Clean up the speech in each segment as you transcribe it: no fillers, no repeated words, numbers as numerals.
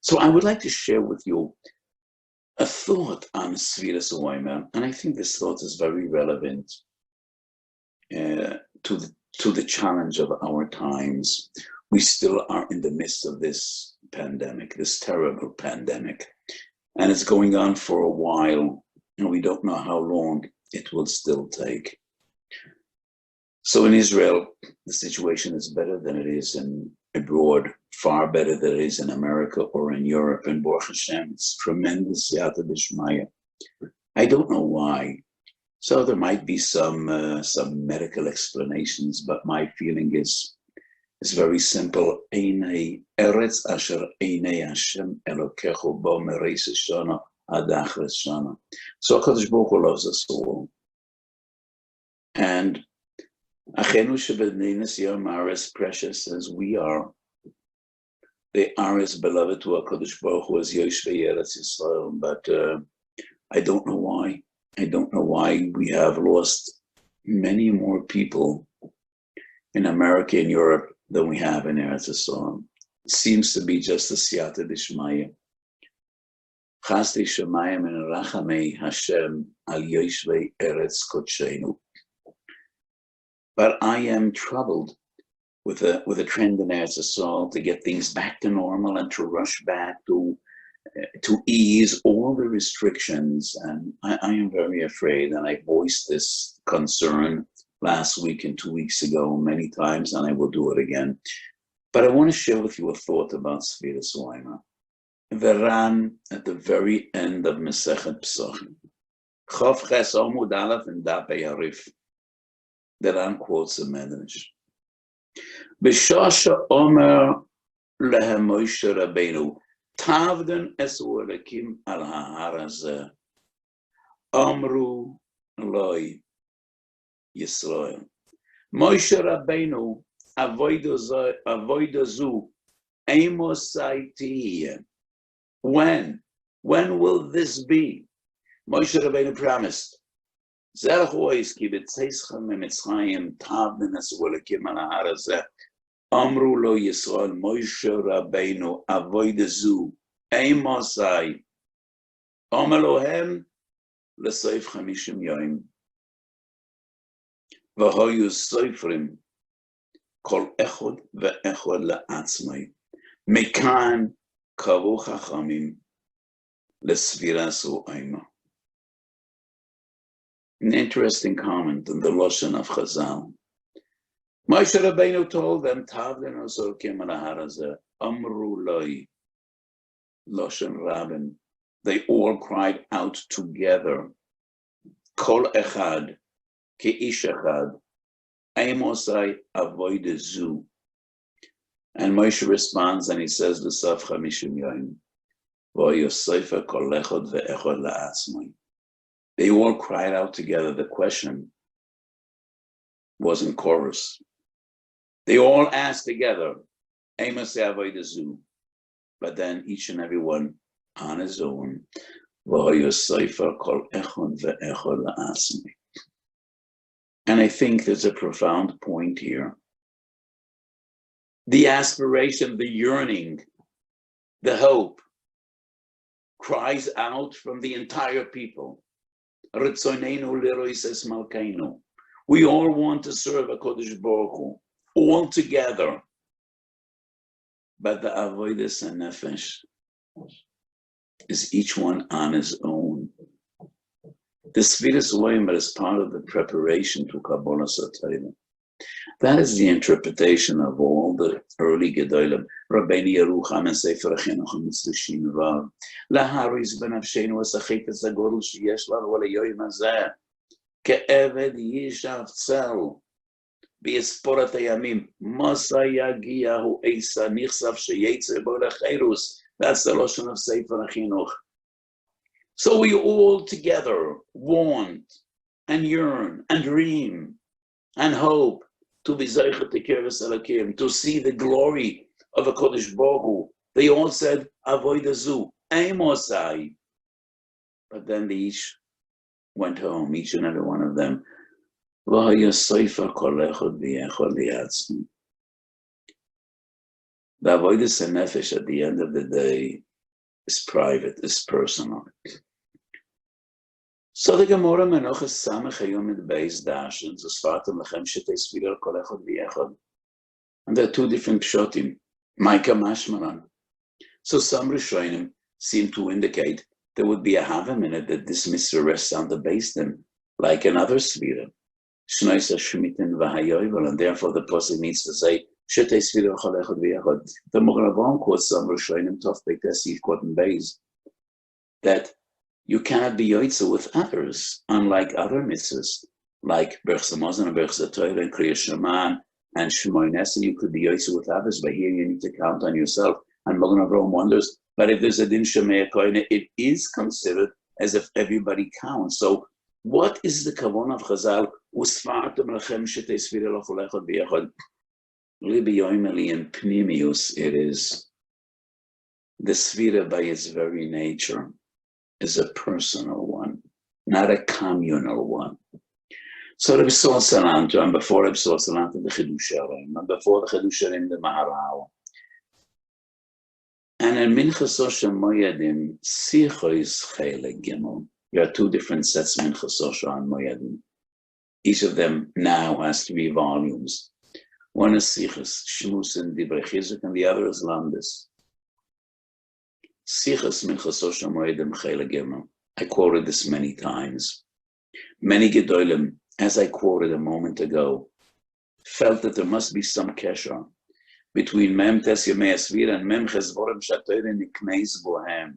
So I would like to share with you a thought on Sefiras Weimer, and I think this thought is very relevant to the challenge of our times. We still are in the midst of this pandemic, this terrible pandemic, and it's going on for a while, and we don't know how long it will still take. So in Israel, the situation is better than it is abroad, far better than it is in America or in Europe. And Baruch Hashem, it's tremendous Yata B'Shmaya. I don't know why. So there might be some medical explanations, but my feeling is very simple. Einei Eretz Asher Einei Hashem Elokecho Bo Mereis Shana Ad Achres Shana. So HaKadosh Baruch Hu loves us all. And Achenu Shebednei Yom are as precious as we are. They are as beloved to HaKadosh Baruch Hu as Yoshvei Eretz Yisrael. But I don't know why. I don't know why we have lost many more people in America and Europe than we have in Eretz Yisrael. It seems to be just a siyata d'shmaya. Chasdei shemayim and rachamei Hashem al yoshvei Eretz Kodshenu. But I am troubled with a trend in Eretz Yisrael to get things back to normal and to rush back to ease all the restrictions. And I am very afraid, and I voiced this concern last week and 2 weeks ago many times, and I will do it again. But I want to share with you a thought about Sefiras Weimer. The Ran at the very end of Masechet Pesachim, Chof Ches Amud Aleph and Dapei Harif. The Ran quotes a medrash. B'shasha Omer lehem Moshe Rabbeinu Tavden es u'elekim al ha'ar hazeh Amru loi Yisrael. Moshe Rabbeinu avoida zu emosai tihiyeh. When will this be? Moshe Rabbeinu promised. Zerach ois ki b'tzeischa me'mitzrayim tavden es u'elekim al ha'ar hazeh Amru lo Yisrael Moshe Rabbeinu avoida zu emosai Amar lohem l'soif 50 yom v'hoyu soifrim kol echod ve'echod la'atzmai mekan kavu chachamim l'Sefiras Weimer. An interesting comment in the Lashon of Chazal. Moshe Rabbeinu told them, Tavden osorkim al ha'ar hazeh, Amru loi, Lashon Rabin. They all cried out together, Kol echad, Ke'ish echad, Emosai avoide zu. And Moshe responds and he says, L'saf 50 yom, V'yosefa kol echad ve'echad la'atzmai. They all cried out together. The question was in chorus. They all asked together, Emosai avoide zu. But then each and every one on his own, and I think there's a profound point here. The aspiration, the yearning, the hope cries out from the entire people. We all want to serve HaKadosh Baruch Hu, all together. But the avodas and nefesh is each one on his own. The Sefiras Weimer is part of the preparation to Kabbalah Satayla. That is the interpretation of all the early Gedolim. Rabbeinu Yerucham and Sefer Chinuch Mitzvah Vav. Laharis benafshenu esachipes hagodol sheyesh lanu alayoyim hazeh. Ke'eved yishav tzel. B'yisporat hayamim. Masa yagiyahu eisa nichsav sheyetze bo lecherus. That's the Lashon of Sefer Chinuch. So we all together want and yearn and dream and hope to be Zeicha Tekeres Elakim, to see the glory of a Kodesh Baruch Hu. They all said, Avoida zu, Emosai. But then they each went home, each and every one of them. The Avodas HaNefesh at the end of the day is private, is personal. So the Gemara Menachos Samech Hayom in the base dashens Usfartem Lechem Shetei Sfira Kol Echad V'Echad. And there are two different pshotim. Maika Mashmalan. So some Rishonim seem to indicate there would be a half a minute that this mitzvah rests on the base then, like another Sfira. Shnoisa Shmitin V'Hayovel, and therefore the pasuk needs to say Shetei Sfira Kol Echad V'Echad. The Mogravam quotes some Rishonim Tov Beit Asif Kotten Beis that you cannot be yoitza with others, unlike other mitzvahs, like Berchas Hamazon and Berchas Torah and Kriyas Shema and Shemoy Nesen. You could be yoitza with others, but here you need to count on yourself. And Magen Avraham wonders, but if there's a din Shemei Koine, it is considered as if everybody counts. So, what is the kavanah of Chazal? Usfartem lechem shetei sfira l'chol echad v'echad. Libi yoimeli in pnimius, it is the sfira by its very nature is a personal one, not a communal one. So Reb Sol Salanto, and before Reb Sol Salanto, the Chidush Harim, and before the Chidush Harim, the Maharal. And in Minchas Osha Moyadim, Sicho is Chele Gimel. There are two different sets of Minchas Osha and Moyadim. Each of them now has 3 volumes. One is Sichos, Shmus and Divrei Chizuk, and the other is Landes. Sichos Minchas Osha Moyadim Chele Gimel. I quoted this many times. Many Gedolim, as I quoted a moment ago, felt that there must be some kesher between Mem Tes Yemei Asvira and Mem Chesvorim Shatoyre Nikneis Bohem.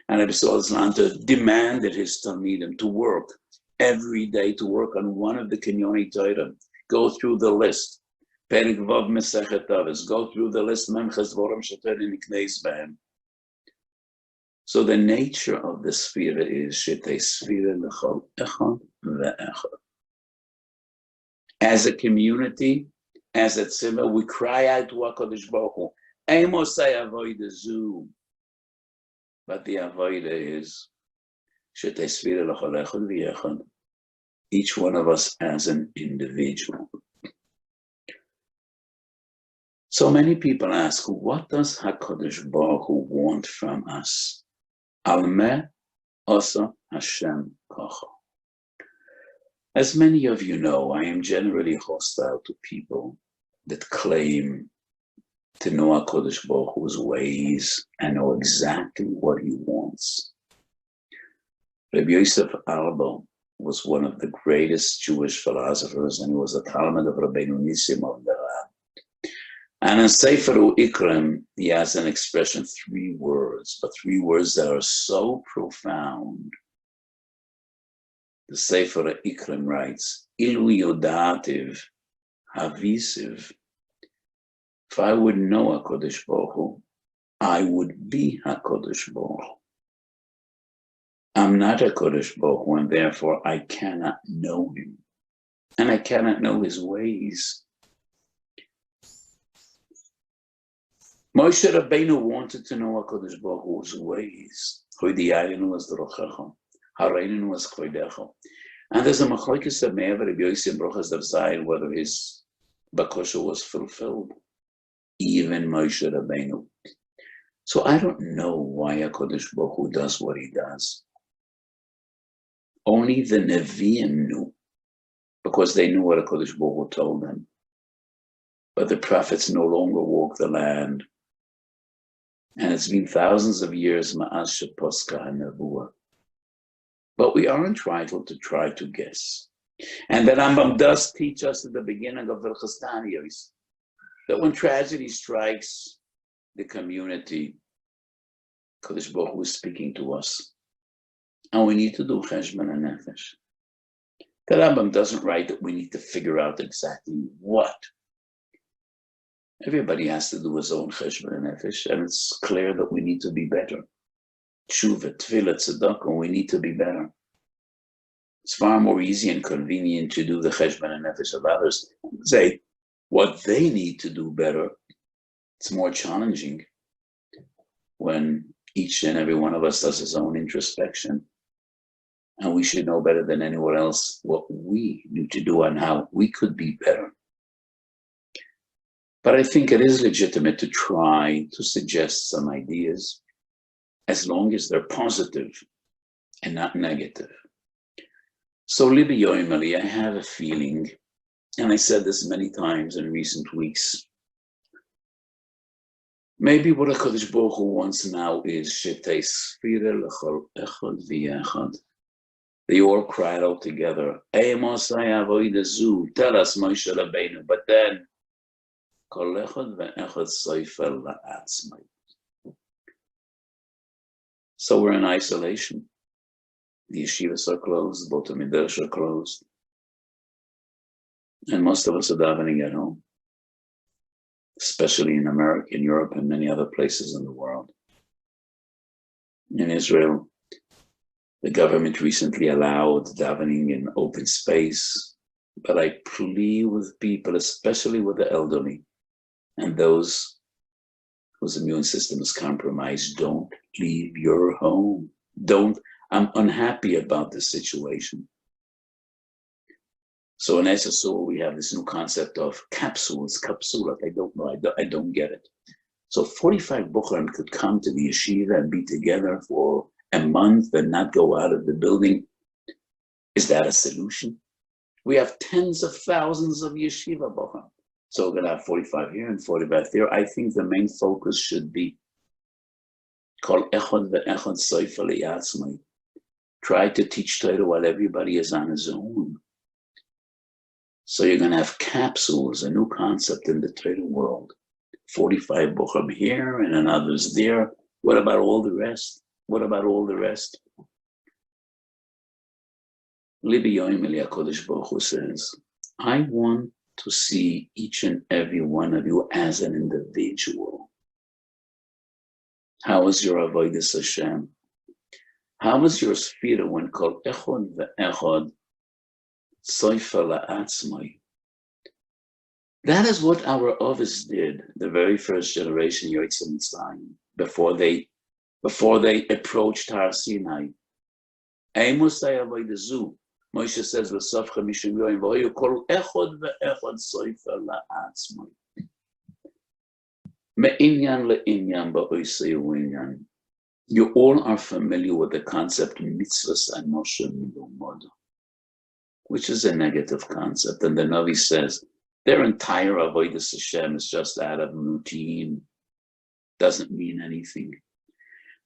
And Rebbe Salanter demanded his Talmidim to work every day, to work on one of the Kenyoni Torah, go through the list. Perik Vav Mesechet Avos, go through the list Mem Chesvorim Shatoyre Nikneis Bohem. So the nature of the Sfira is Shetei Sfira L'chol Echad Ve'echad. As a community, as a tzimmer, we cry out to HaKadosh Baruch Hu, Eimosai Avoida Zu. But the Avoida is Shetei Sfira L'chol Echad Ve'echad. Each one of us as an individual. So many people ask, what does HaKadosh Baruch Hu want from us? Almeh Osa Hashem Kocha. As many of you know, I am generally hostile to people that claim to know HaKadosh Baruch Hu's ways and know exactly what he wants. Rabbi Yosef Arbo was one of the greatest Jewish philosophers, and he was a Talmud of Rabbeinu Nissim of the Rab. And in Sefiru Ikram, he has an expression, 3 words, but 3 words that are so profound. The Sefer Ikram writes, Ilu Yodativ Havisiv. If I would know HaKadosh Baruch Hu, I would be HaKadosh Baruch Hu. I'm not HaKadosh Baruch Hu, and therefore I cannot know him. And I cannot know his ways. Moshe Rabbeinu wanted to know HaKadosh Baruch Hu's ways. Hoidiyayinu was the Rochecha. Hareinu was Chodecha. And there's a machlokes that may have Rabbi Yossi Brochas of Zayin whether his bakosha was fulfilled. Even Moshe Rabbeinu. So I don't know why HaKadosh Baruch Hu does what he does. Only the Nevi'im knew, because they knew what HaKadosh Baruch Hu told them. But the prophets no longer walk the land. And it's been thousands of years, Ma'az Sheposka HaNevuah. But we are entitled to try to guess. And the Rambam does teach us at the beginning of the Chastanios that when tragedy strikes the community, Kadosh Baruch Hu is speaking to us. And we need to do cheshbon and nefesh. The Rambam doesn't write that we need to figure out exactly what. Everybody has to do his own cheshbon and nefesh, and it's clear that we need to be better. Tshuva, tefillah, tzedakah, we need to be better. It's far more easy and convenient to do the cheshbon and nefesh of others. Say what they need to do better. It's more challenging when each and every one of us does his own introspection. And we should know better than anyone else what we need to do and how we could be better. But I think it is legitimate to try to suggest some ideas. as long as they're positive and not negative. So, Libi Yoimeli, I have a feeling, and I said this many times in recent weeks, maybe what HaKadosh Baruch Hu wants now is Shetei Sfira L'chol Echad V'Yechad. They all cried out together, Eimosai Avoida Zu, tell us Moshe Rabbeinu, but then, Kol Echad V'Echad Sofer La'atzmai. So we're in isolation. The yeshivas are closed, the Bota Midrash are closed. And most of us are davening at home, especially in America, in Europe, and many other places in the world. In Israel, the government recently allowed davening in open space, but I plead with people, especially with the elderly and those whose immune system is compromised, don't leave your home. I'm unhappy about this situation. So in SSO, we have this new concept of capsulas. I don't know, I don't get it. So 45 Bukharim could come to the yeshiva and be together for a month and not go out of the building. Is that a solution? We have tens of thousands of yeshiva Bukharim. So we're going to have 45 here and 45 there. I think the main focus should be Kol Echad Ve'echad Sofer Li'atzmai. Try to teach Torah while everybody is on his own. So you're going to have capsules, a new concept in the Torah world. 45 Bukharim here and others there. What about all the rest? What about all the rest? Libi Yoimeli HaKadosh Baruch Hu says, I want to see each and every one of you as an individual. How is your avodas Hashem? How is your Sefira when Kol Echad Ve'echad Sofer La'atzmai? That is what our Avos did, the very first generation Yotzei Mitzrayim, before they approached Har Sinai. Eimosai Avodah Zu. Moshe says, "L'sofcha mishum yoyim v'hoyu kol echad ve'echad sofer la'atzmai." Me'inyan le'inyan ba'osei u'inyan. You all are familiar with the concept mitzvahs anosha milumod, which is a negative concept. And the Navi says their entire avodas Hashem is just out of routine, doesn't mean anything.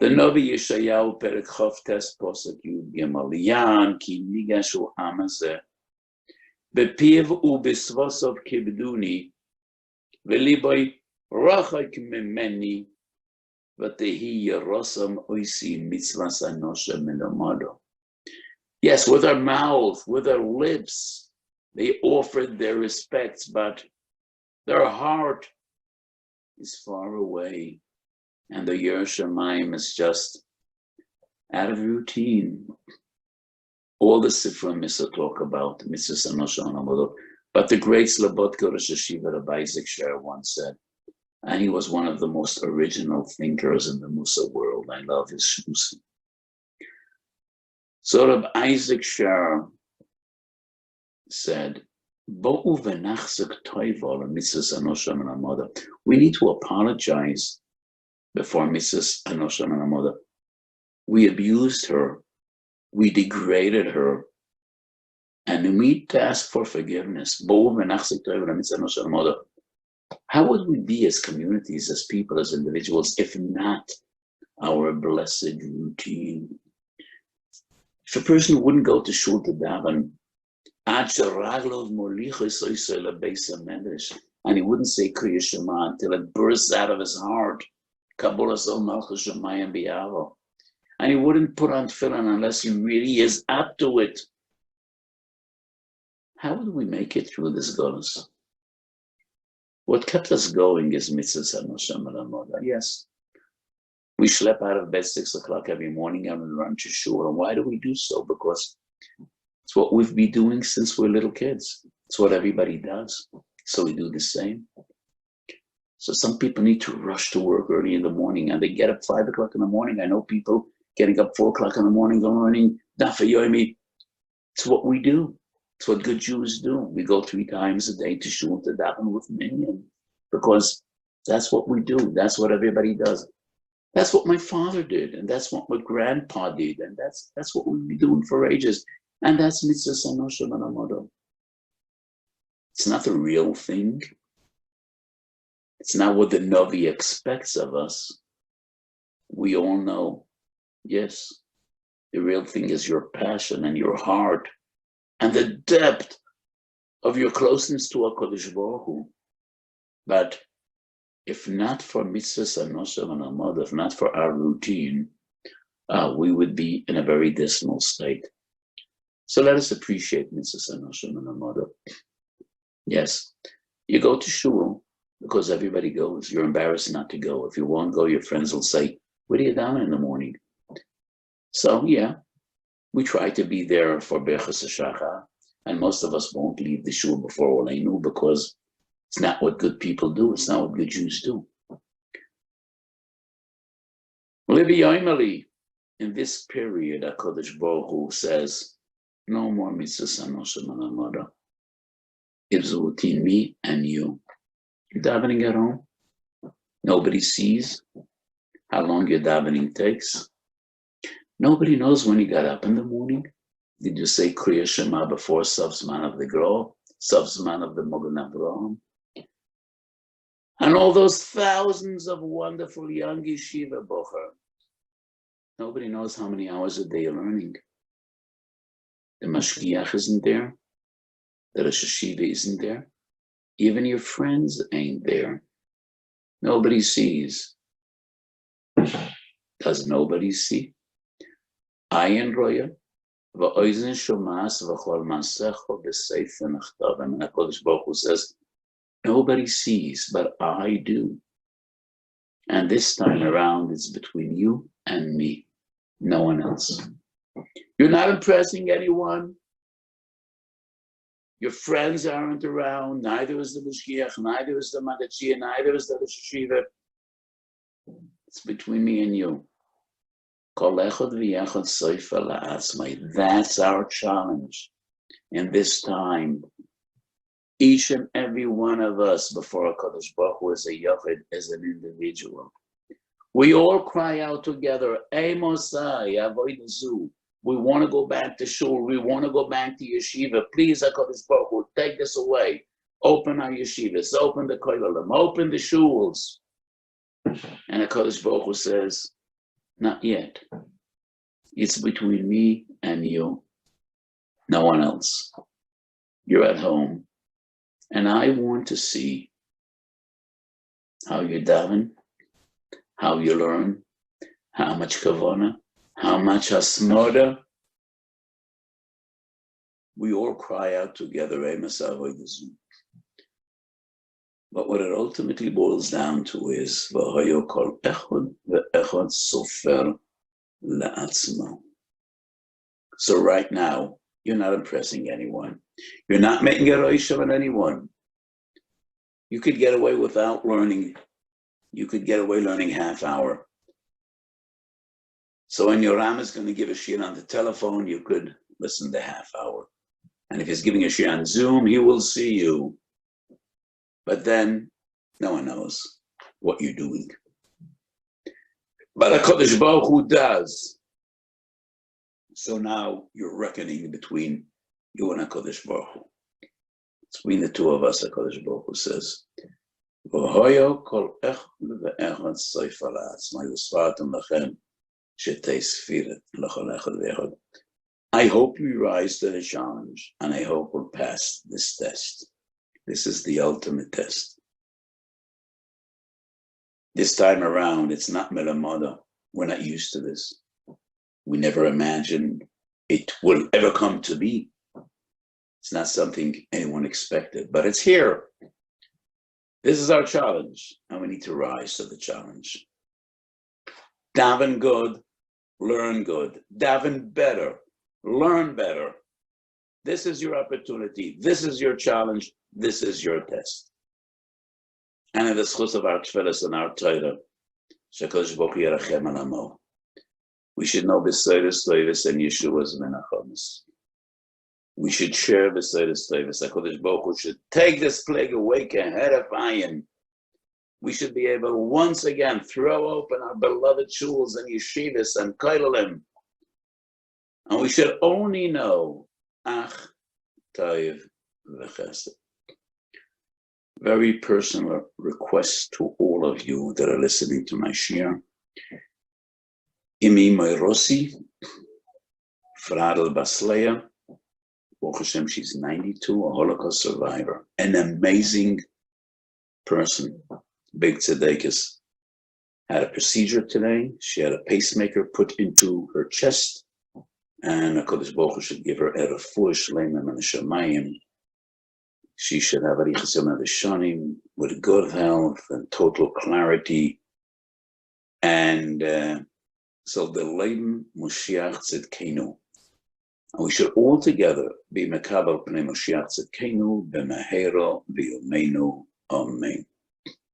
The Navi Yeshayahu Perek Chof Tes Posek Yud Gimel Yan Ki Nigashu Hamazeh Bepiv Ubisvosov Kibduni Veliboy Rachak Memeni Vatehi Yerosam Oisi Mitzvahs Anosha Melamado. Yes, with our mouth, with our lips, they offered their respects, but their heart is far away. And the Yer Shamayim is just out of routine. All the Sifra Misa talk about Mitzvahs Anosha Melamado. But the great Slobodka Rosh Yeshiva Rabbi Isaac Sher once said, and he was one of the most original thinkers in the Musa world. I love his shmusim. So Rabbi Isaac Sher said, we need to apologize before Mrs. Anosha Melamada. We abused her, we degraded her, and we need to ask for forgiveness. How would we be as communities, as people, as individuals, if not our blessed routine? If a person wouldn't go to shul to daven, and he wouldn't say Kriya Shema until it bursts out of his heart, and he wouldn't put on tefillin unless he really is up to it, how would we make it through this golus? What kept us going is mitzvahs Anosha Melamada. Yes, we schlep out of bed 6 o'clock every morning and we run to shul. And why do we do so? Because it's what we've been doing since we're little kids. It's what everybody does. So we do the same. So some people need to rush to work early in the morning and they get up 5 o'clock in the morning. I know people getting up 4 o'clock in the morning, going running, Dafa Yomi. It's what we do. It's what good Jews do. We go 3 times a day to shul to daven with minyan because that's what we do. That's what everybody does. That's what my father did, and that's what my grandpa did, and that's what we'll be doing for ages. And that's mitzvah sanosha manamodo. It's not the real thing. It's not what the Navi expects of us. We all know, yes, the real thing is your passion and your heart and the depth of your closeness to HaKadosh Baruch Hu. But if not for mitzvah sanosha manamodo, if not for our routine, we would be in a very dismal state. So let us appreciate mitzvah sanosha manamodo. Yes, you go to shul because everybody goes. You're embarrassed not to go. If you won't go, your friends will say, "What are you down in the morning?" So yeah, we try to be there for Berchas HaShachar, and most of us won't leave the shul before Oleinu because it's not what good people do. It's not what good Jews do. In this period, HaKadosh Baruch Hu says, no more mitzvah sanosha manamodo. It's between me and you. You're davening at home. Nobody sees how long your davening takes. Nobody knows when you got up in the morning. Did you say Kriya Shema before Savzman of the Gro, Savzman of the Mogen Avraham? And all those thousands of wonderful young yeshiva bocher. Nobody knows how many hours a day you're learning. The mashgiach isn't there. The Rosh Hashiva isn't there. Even your friends ain't there. Nobody sees. Does nobody see? Ayin roya, v'oizen shomas v'chol masecho b'sefer nechtavim. And HaKadosh Baruch Hu says, nobody sees, but I do. And this time around, it's between you and me, no one else. You're not impressing anyone. Your friends aren't around. Neither is the Mishgiach, neither is the Madachia, neither is the Rosh Hashiva. It's between me and you. That's our challenge in this time. Each and every one of us before HaKadosh Baruch Hu as a Yochid, as an individual. We all cry out together, Mosai, Avodazu. We want to go back to shul. We want to go back to yeshiva. Please, HaKadosh Baruch Hu, take this away. Open our yeshivas, open the koilalim, open the shuls. And HaKadosh Baruch Hu says, not yet. It's between me and you. No one else. You're at home. And I want to see how you daven, how you learn, how much kavana, how much hasmoda. We all cry out together, but what it ultimately boils down to is v'hayo kol echad ve'echad sofer la'atzmo. So right now, you're not impressing anyone. You're not making a roishav on anyone. You could get away without learning. You could get away learning half hour. So when your Ram is going to give a shir on the telephone, you could listen to half hour. And if he's giving a shir on Zoom, he will see you. But then no one knows what you're doing. But HaKadosh Baruch Hu does. So now you're reckoning between you and HaKadosh Baruch Hu. Between the two of us, HaKadosh Baruch Hu says, V'hoyo kol echad ve'echad sofer la'atzmo v'sfartem lachem shetei sefiras l'chol echad ve'echad. I hope we rise to the challenge, and I hope we'll pass this test. This is the ultimate test. This time around, it's not melamoda. We're not used to this. We never imagined it will ever come to be. It's not something anyone expected, but it's here. This is our challenge, and we need to rise to the challenge. Daven good, learn good. Daven better, learn better. This is your opportunity. This is your challenge. This is your test. And in the schus of our tefillas and our Torah, Shekadosh Baruch Hu Yerachem al Amo. We should know B'Seiras Toivos and Yeshua's Menachomis. We should share B'Seiras Toivos. HaKadosh Baruch Hu should take this plague away, ahead of iron. we should be able once again throw open our beloved shuls and yeshivas and koilalim. And we should only know Ach, Taiv, V'chesed. Very personal request to all of you that are listening to my shir. Imi Moirosi, Fradel Basleya, Baruch Hashem, she's 92, a Holocaust survivor, an amazing person. Big Tzedekis had a procedure today. She had a pacemaker put into her chest, and HaKadosh Baruch Hu should give her a refuah shleima min hashamayim. She should have arichas yomim v'shanim with good health and total clarity. And so the Leiden Moshiach Tzidkenu. And we should all together be mekabel pnei Moshiach Tzidkenu b'mehera v'yomeinu amen.